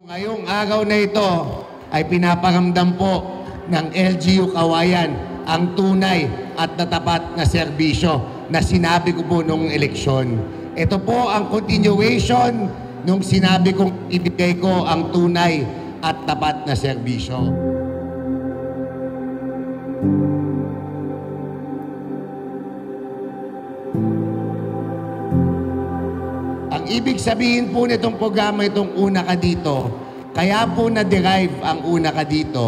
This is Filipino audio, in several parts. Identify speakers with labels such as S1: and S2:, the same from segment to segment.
S1: Ngayong araw na ito ay pinaparamdam po ng LGU Kawayan ang tunay at natapat na serbisyo na sinabi ko po nung eleksyon. Ito po ang continuation nung sinabi kong ibigay ko ang tunay at tapat na serbisyo. Ang ibig sabihin po nitong programa itong Una Ka Dito, kaya po na-derive ang Una Ka Dito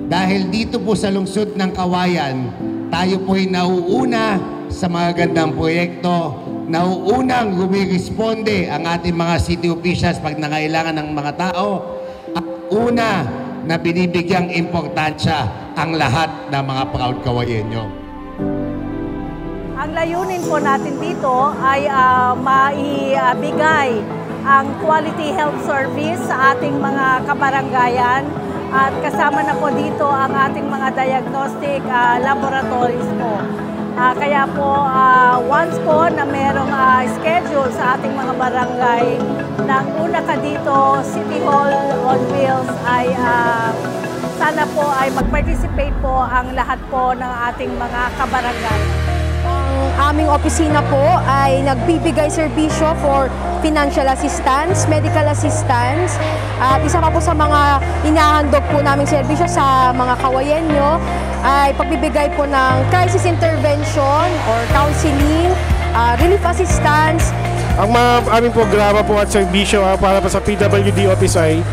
S1: dahil dito po sa lungsod ng Kawayan, tayo po'y nauuna sa mga gandang proyekto, nauunang rumiresponde ang ating mga city officials pag nangailangan ng mga tao, at una na binibigyang importansya ang lahat ng mga proud Kawayenyo.
S2: Ang layunin po natin dito ay maibigay ang quality health service sa ating mga kabaranggayan at kasama na po dito ang ating mga diagnostic laboratories po. Kaya po once po na merong schedule sa ating mga barangay ng Una Ka Dito City Hall on Wheels ay sana po ay mag-participate po ang lahat po ng ating mga kabarangay.
S3: Ang aming opisina po ay nagbibigay serbisyo for financial assistance, medical assistance, at isa pa po sa mga inahandog po naming serbisyo sa mga Kawayenyo ay pagbibigay po ng crisis intervention or counseling, relief assistance.
S4: Ang mga aming programa po at serbisyo para po sa PWD Office ay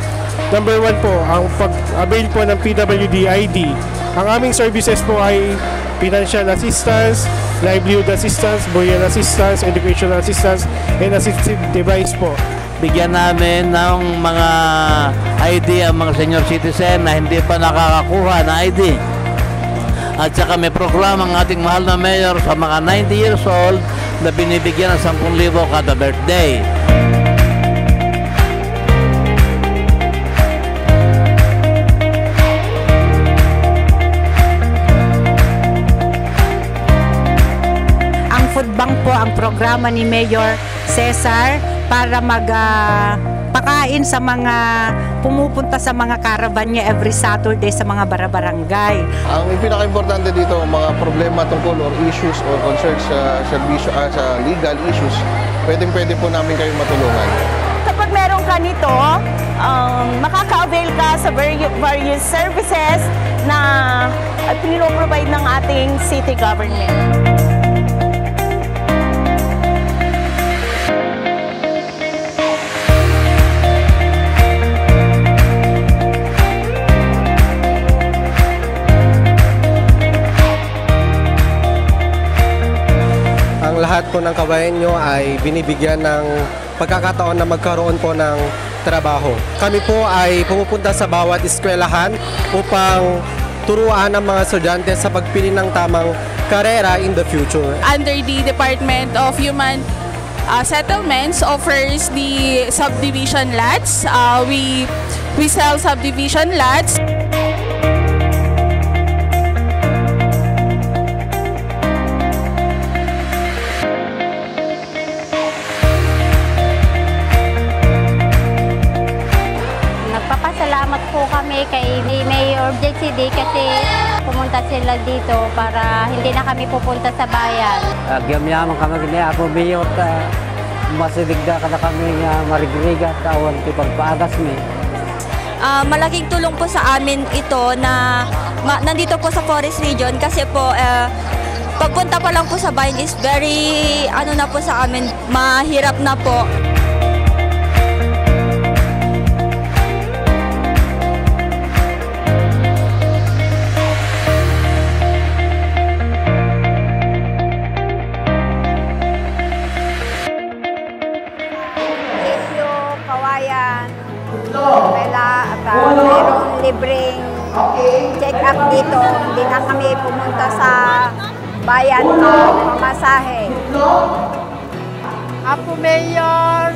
S4: number 1 po, ang pag-avail po ng PWD ID. Ang aming services po ay financial assistance, livelihood assistance, buoyan assistance, educational assistance, and assistive device po.
S5: Bigyan namin ng mga ID ang mga senior citizen na hindi pa nakakakuha ng ID. At saka may programa ang ating mahal na mayor sa mga 90 years old na binibigyan ng 10,000 kada birthday.
S6: Food Bank po ang programa ni Mayor Cesar para magpakain sa mga pumupunta sa mga caravan niya every Saturday sa mga barangay.
S7: Ang pinaka-importante dito, mga problema tungkol or issues or concerns sa serbisyo, sa legal issues, pwede po namin kayong matulungan.
S8: Kapag meron ka nito, makaka-avail ka sa various services na pinoprovide ng ating city government.
S9: Ang lahat po ng Kawayenyo ay binibigyan ng pagkakataon na magkaroon po ng trabaho. Kami po ay pumupunta sa bawat eskwelahan upang turuan ang mga estudyante sa pagpili ng tamang karera in the future.
S10: Under the Department of Human Settlements offers the subdivision lots. We sell subdivision lots.
S11: Salamat po kami kay Mayor JCD kasi pumunta sila dito para hindi na kami pupunta sa bayan.
S5: Agyam-yaman kami kini ako Mayor masiligda kada kami marigriga tawan ti pagpaagas mi.
S12: Malaking tulong po sa amin ito na nandito po sa Forest Region kasi po pagpunta pa lang po sa bayan is very na po sa amin, mahirap na po.
S2: Mayroong libreng check-up dito. Hindi na kami pumunta sa bayan ng pamasahe.
S3: Apo Mayor,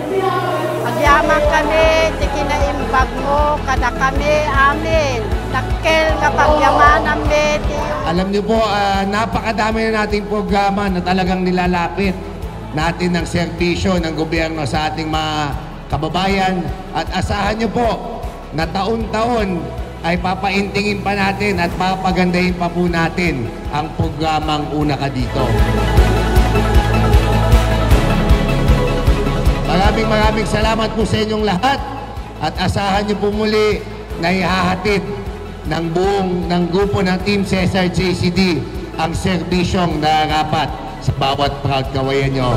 S3: agyaman kami, tiki na imbag mo, kada kami amin. Nakkel nga pagyamanan beti.
S1: Alam niyo po, napakadami na nating programa na talagang nilalapit natin ng serbisyo ng gobyerno sa ating mga kababayan. At asahan niyo po, na taon-taon ay papaintingin pa natin at papagandahin pa po natin ang programang Una Ka Dito. Maraming salamat po sa inyong lahat at asahan niyo po muli na ihahatid ng grupo ng Team Cesar JCD ang serbisyong nararapat sa bawat proud kawayan nyo.